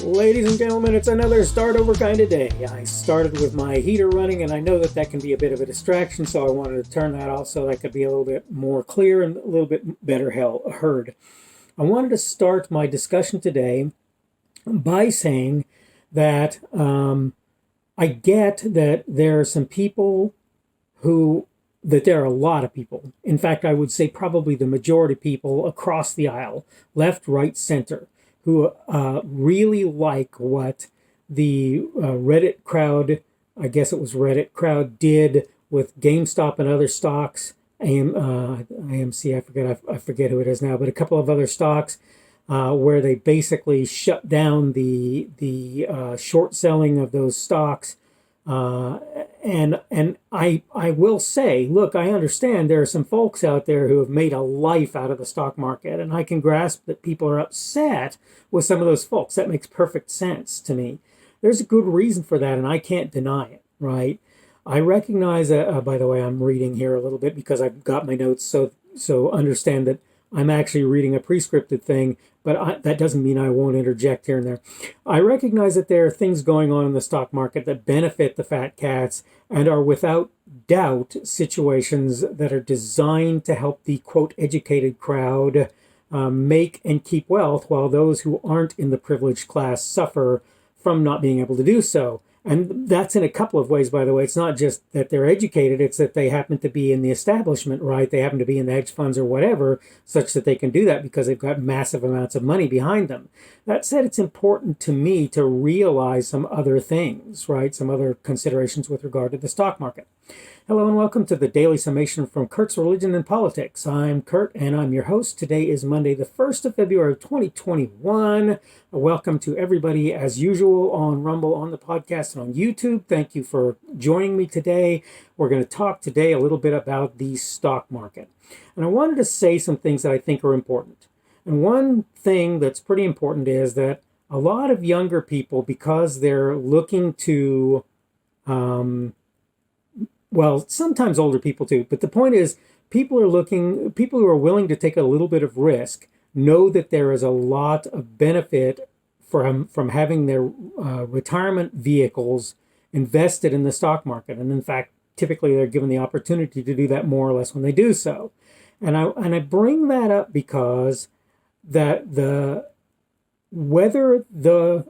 Ladies and gentlemen, it's another start over kind of day. I started with my heater running, and I know that that can be a bit of a distraction, so I wanted to turn that off so that could be a little bit more clear and a little bit better heard. I wanted to start my discussion today by saying that I get that there are some people that there are a lot of people. In fact, I would say probably the majority of people across the aisle, left, right, center, who really like what the Reddit crowd, I guess it was Reddit crowd, did with GameStop and other stocks, AMC, I forget who it is now, but a couple of other stocks, where they basically shut down the short selling of those stocks. And I will say, look, I understand there are some folks out there who have made a life out of the stock market, and I can grasp that people are upset with some of those folks. That makes perfect sense to me. There's a good reason for that, and I can't deny it, right? I recognize, by the way, I'm reading here a little bit because I've got my notes, so understand that I'm actually reading a prescripted thing, but that doesn't mean I won't interject here and there. I recognize that there are things going on in the stock market that benefit the fat cats and are without doubt situations that are designed to help the, quote, educated crowd make and keep wealth, while those who aren't in the privileged class suffer from not being able to do so. And that's in a couple of ways, by the way. It's not just that they're educated, it's that they happen to be in the establishment, right? They happen to be in the hedge funds or whatever, such that they can do that because they've got massive amounts of money behind them. That said, it's important to me to realize some other things, right? Some other considerations with regard to the stock market. Hello and welcome to the Daily Summation from Kurt's Religion and Politics. I'm Kurt and I'm your host. Today is Monday, the 1st of February, 2021. Welcome to everybody as usual on Rumble, on the podcast, and on YouTube. Thank you for joining me today. We're going to talk today a little bit about the stock market. And I wanted to say some things that I think are important. And one thing that's pretty important is that a lot of younger people, because they're looking to well, sometimes older people too, but the point is people who are willing to take a little bit of risk know that there is a lot of benefit from having their retirement vehicles invested in the stock market. And in fact, typically they're given the opportunity to do that more or less when they do so. And I bring that up because whether the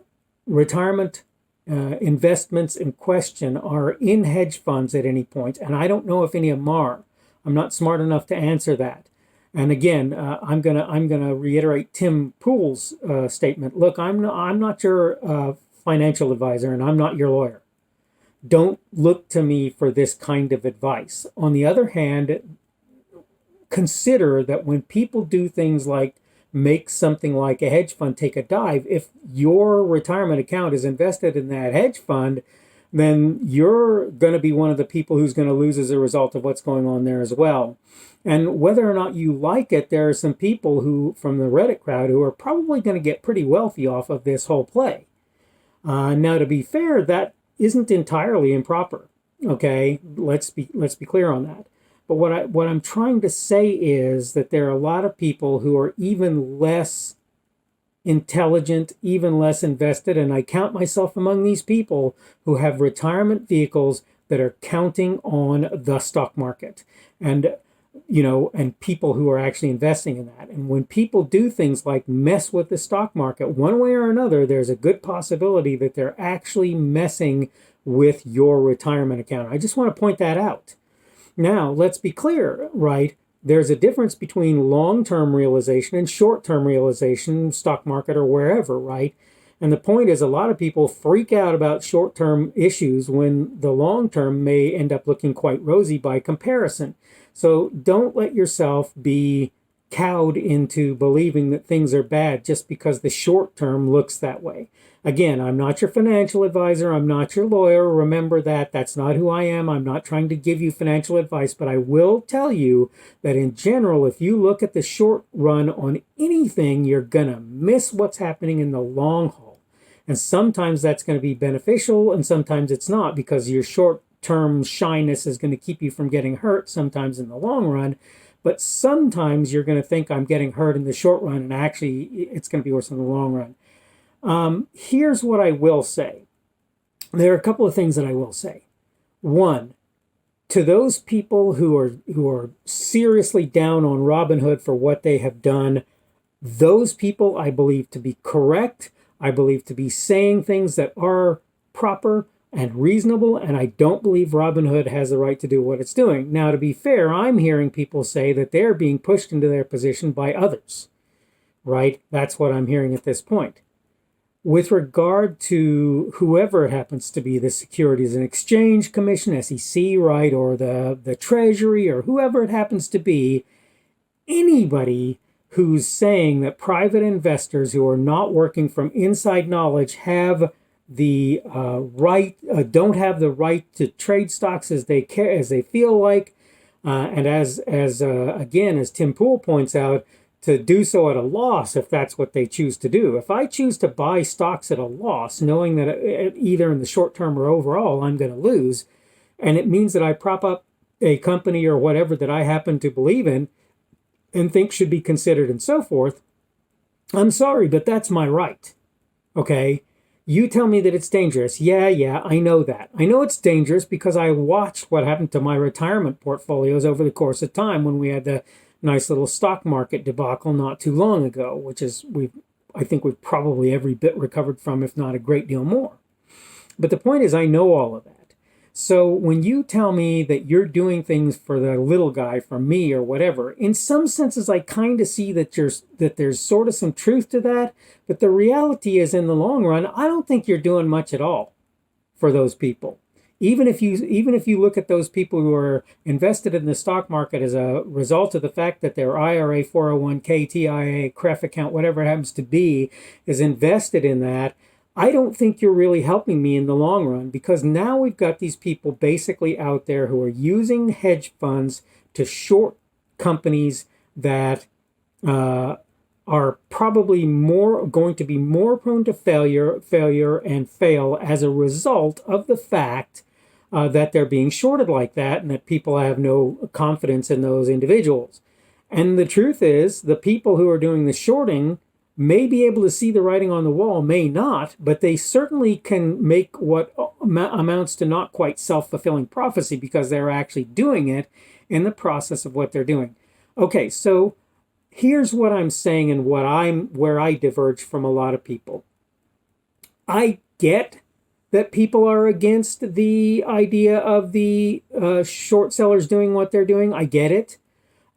retirement investments in question are in hedge funds at any point, and I don't know if any of them are. I'm not smart enough to answer that. And again, I'm gonna reiterate Tim Pool's statement. Look, I'm not your financial advisor, and I'm not your lawyer. Don't look to me for this kind of advice. On the other hand, consider that when people do things like make something like a hedge fund take a dive, if your retirement account is invested in that hedge fund, then you're going to be one of the people who's going to lose as a result of what's going on there as well. And whether or not you like it, there are some people who, from the Reddit crowd, who are probably going to get pretty wealthy off of this whole play. Now, to be fair, that isn't entirely improper. Okay, let's be clear on that. But what I'm trying to say is that there are a lot of people who are even less intelligent, even less invested, and I count myself among these people, who have retirement vehicles that are counting on the stock market, and people who are actually investing in that. And when people do things like mess with the stock market one way or another, there's a good possibility that they're actually messing with your retirement account. I just want to point that out. Now, let's be clear, right? There's a difference between long-term realization and short-term realization, stock market or wherever, right? And the point is, a lot of people freak out about short-term issues when the long-term may end up looking quite rosy by comparison. So don't let yourself be cowed into believing that things are bad just because the short term looks that way. Again, I'm not your financial advisor. I'm not your lawyer. Remember that. That's not who I am. I'm not trying to give you financial advice, but I will tell you that in general, if you look at the short run on anything, you're going to miss what's happening in the long haul. And sometimes that's going to be beneficial and sometimes it's not, because your short-term shyness is going to keep you from getting hurt sometimes in the long run. But sometimes you're going to think I'm getting hurt in the short run, and actually it's going to be worse in the long run. Here's what I will say. There are a couple of things that I will say. One, to those people who are seriously down on Robinhood for what they have done, those people I believe to be correct. I believe to be saying things that are proper and reasonable, and I don't believe Robinhood has the right to do what it's doing. Now, to be fair, I'm hearing people say that they're being pushed into their position by others, right? That's what I'm hearing at this point. With regard to whoever it happens to be, the Securities and Exchange Commission, SEC, right, or the Treasury, or whoever it happens to be, anybody who's saying that private investors who are not working from inside knowledge have the don't have the right to trade stocks as they feel like, and as again, as Tim Pool points out, to do so at a loss if that's what they choose to do. If I choose to buy stocks at a loss, knowing that either in the short term or overall I'm going to lose, and it means that I prop up a company or whatever that I happen to believe in and think should be considered and so forth, I'm sorry, but that's my right. Okay? You tell me that it's dangerous. Yeah, I know that. I know it's dangerous because I watched what happened to my retirement portfolios over the course of time when we had the nice little stock market debacle not too long ago, which is I think we've probably every bit recovered from, if not a great deal more. But the point is, I know all of that. So when you tell me that you're doing things for the little guy, for me or whatever, in some senses I kind of see that there's sort of some truth to that. But the reality is, in the long run, I don't think you're doing much at all for those people. Even if you look at those people who are invested in the stock market as a result of the fact that their IRA, 401k, TIA, CREF account, whatever it happens to be, is invested in that, I don't think you're really helping me in the long run, because now we've got these people basically out there who are using hedge funds to short companies that are probably going to be more prone to failure and fail as a result of the fact that they're being shorted like that, and that people have no confidence in those individuals. And the truth is, the people who are doing the shorting may be able to see the writing on the wall, may not, but they certainly can make what amounts to not quite self-fulfilling prophecy, because they're actually doing it in the process of what they're doing. Okay, so here's what I'm saying and where I diverge from a lot of people. I get that people are against the idea of the short sellers doing what they're doing. I get it.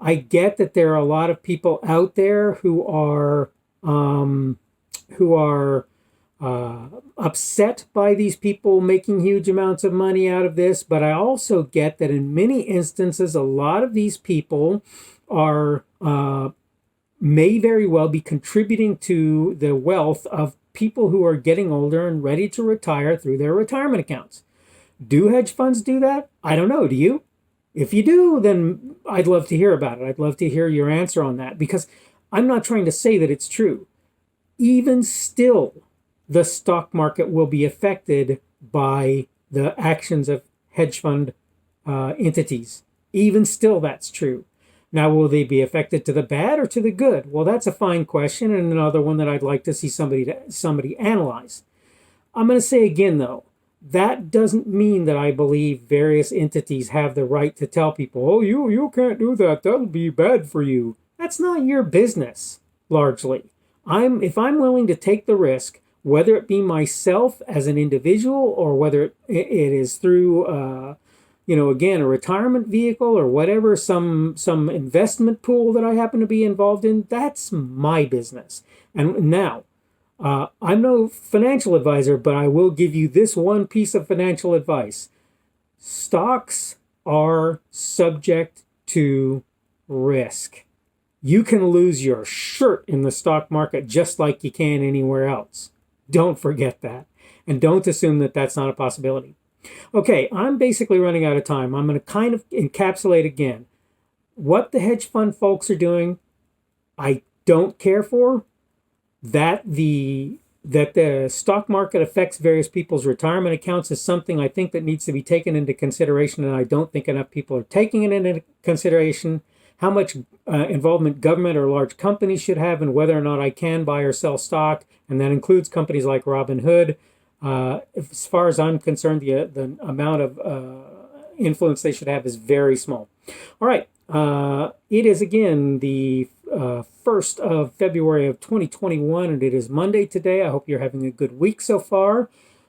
I get that there are a lot of people out there who are upset by these people making huge amounts of money out of this. But I also get that in many instances, a lot of these people are may very well be contributing to the wealth of people who are getting older and ready to retire through their retirement accounts. Do hedge funds do that? I don't know. Do you? If you do, then I'd love to hear about it. I'd love to hear your answer on that, because I'm not trying to say that it's true. Even still, the stock market will be affected by the actions of hedge fund entities. Even still, that's true. Now, will they be affected to the bad or to the good? Well, that's a fine question, and another one that I'd like to see somebody analyze. I'm going to say again, though, that doesn't mean that I believe various entities have the right to tell people, oh, you can't do that. That'll be bad for you. That's not your business, largely. If I'm willing to take the risk, whether it be myself as an individual or whether it is through again, a retirement vehicle or whatever, some investment pool that I happen to be involved in, that's my business. And now, I'm no financial advisor, but I will give you this one piece of financial advice. Stocks are subject to risk. You can lose your shirt in the stock market just like you can anywhere else. Don't forget that. And don't assume that that's not a possibility. Okay, I'm basically running out of time. I'm going to kind of encapsulate again. What the hedge fund folks are doing, I don't care for. That the stock market affects various people's retirement accounts is something I think that needs to be taken into consideration, and I don't think enough people are taking it into consideration. how much involvement government or large companies should have, and whether or not I can buy or sell stock. And that includes companies like Robinhood. As far as I'm concerned, the amount of influence they should have is very small. All right. It is again the 1st of February of 2021, and it is Monday today. I hope you're having a good week so far.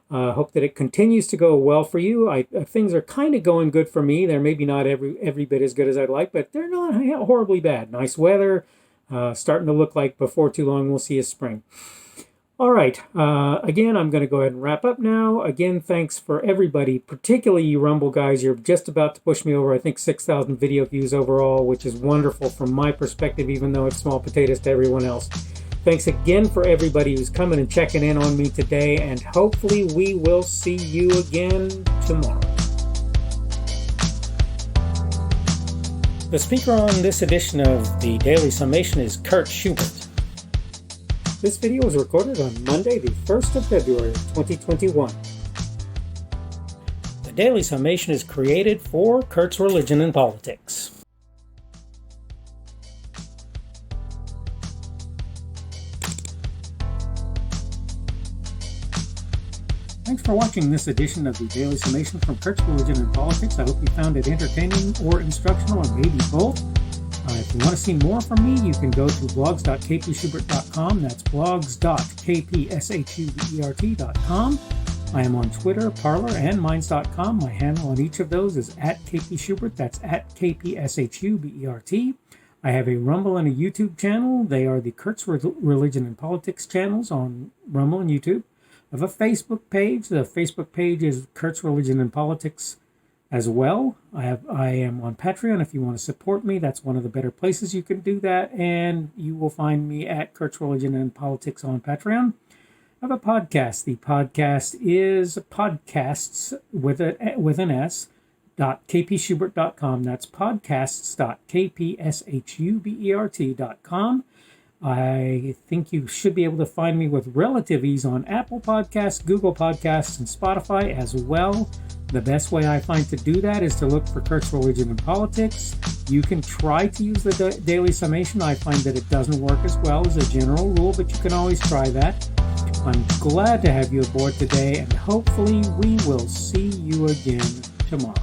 Hope that it continues to go well for you. Things are kind of going good for me. They're maybe not every bit as good as I'd like, but they're not horribly bad. Nice weather. Starting to look like before too long we'll see a spring. All right. Again, I'm going to go ahead and wrap up now. Again, thanks for everybody, particularly you Rumble guys. You're just about to push me over, I think, 6,000 video views overall, which is wonderful from my perspective, even though it's small potatoes to everyone else. Thanks again for everybody who's coming and checking in on me today, and hopefully we will see you again tomorrow. The speaker on this edition of the Daily Summation is Kurt Schubert. This video was recorded on Monday, the 1st of February of 2021. The Daily Summation is created for Kurt's Religion and Politics. Thanks for watching this edition of the Daily Summation from Kurt's Religion and Politics. I hope you found it entertaining or instructional, or maybe both. If you want to see more from me, you can go to blogs.kpschubert.com. That's blogs.kpschubert.com. I am on Twitter, Parler, and Minds.com. My handle on each of those is @kpschubert. That's @kpschubert. I have a Rumble and a YouTube channel. They are the Kurt's Religion and Politics channels on Rumble and YouTube. I have a Facebook page. The Facebook page is Kurt's Religion and Politics as well. I am on Patreon. If you want to support me, that's one of the better places you can do that. And you will find me at Kurt's Religion and Politics on Patreon. I have a podcast. The podcast is podcasts with an S, .kpschubert.com. That's podcasts.kpschubert.com. I think you should be able to find me with relative ease on Apple Podcasts, Google Podcasts, and Spotify as well. The best way I find to do that is to look for Kurt's Religion and Politics. You can try to use the Daily Summation. I find that it doesn't work as well as a general rule, but you can always try that. I'm glad to have you aboard today, and hopefully we will see you again tomorrow.